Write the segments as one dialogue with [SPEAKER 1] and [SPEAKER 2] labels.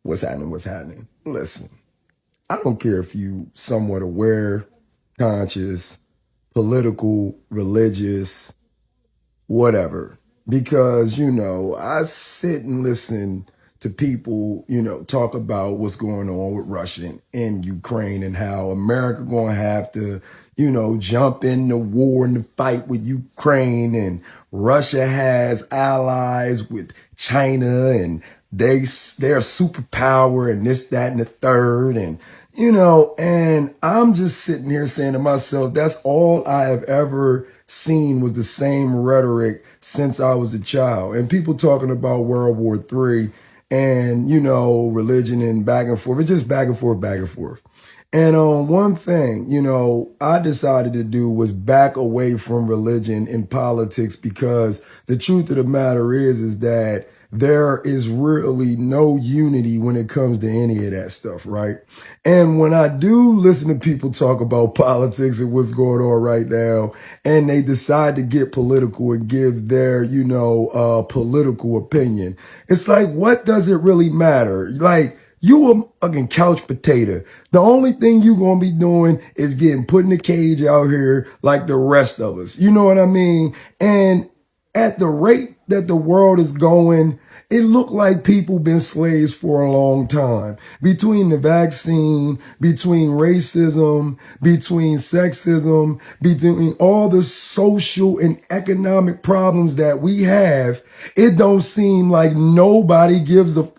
[SPEAKER 1] What's happening? What's happening? Listen, I don't care if you somewhat aware, conscious, political, religious, whatever. Because, I sit and listen to people, talk about what's going on with Russia and Ukraine and how America going to have to, jump in the war and the fight with Ukraine, and Russia has allies with China, and they're a superpower and this, that, and the third. And I'm just sitting here saying to myself, that's all I have ever seen was the same rhetoric since I was a child. And people talking about World War III and, religion and back and forth. It's just back and forth, back and forth. And one thing, I decided to do was back away from religion and politics, because the truth of the matter is that there is really no unity when it comes to any of that stuff, right? And when I do listen to people talk about politics and what's going on right now, and they decide to get political and give their, political opinion, it's like, what does it really matter? Like, you a fucking couch potato. The only thing you gonna be doing is getting put in a cage out here like the rest of us. You know what I mean? And at the rate that the world is going, it looked like people been slaves for a long time. Between the vaccine, between racism, between sexism, between all the social and economic problems that we have, it don't seem like nobody gives a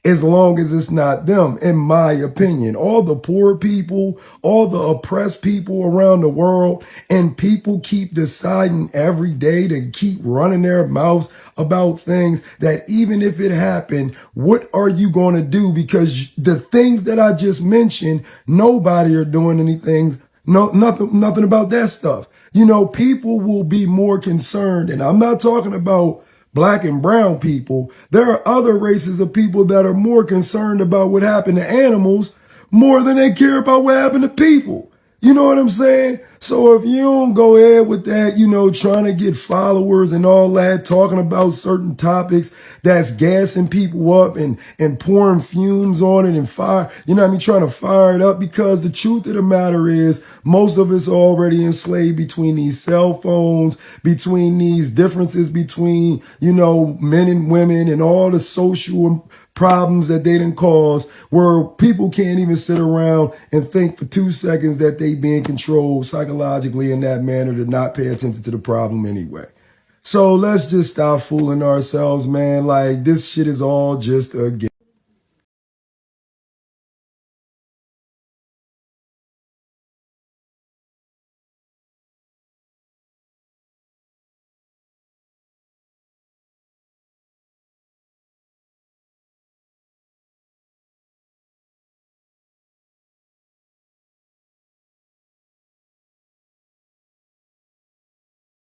[SPEAKER 1] as long as it's not them, in my opinion. All the poor people, all the oppressed people around the world, and people keep deciding every day to keep running their mouths about things that even if it happened, what are you going to do? Because the things that I just mentioned, nobody are doing anything. No, nothing about that stuff. People will be more concerned, and I'm not talking about Black and brown people. There are other races of people that are more concerned about what happened to animals more than they care about what happened to people. You know what I'm saying? So if you don't go ahead with that, trying to get followers and all that, talking about certain topics that's gassing people up and pouring fumes on it and fire, trying to fire it up, because the truth of the matter is most of us are already enslaved between these cell phones, between these differences between, men and women and all the social problems that they didn't cause, where people can't even sit around and think for 2 seconds that they being controlled psychologically in that manner to not pay attention to the problem anyway. So let's just stop fooling ourselves, man. Like, this shit is all just a game.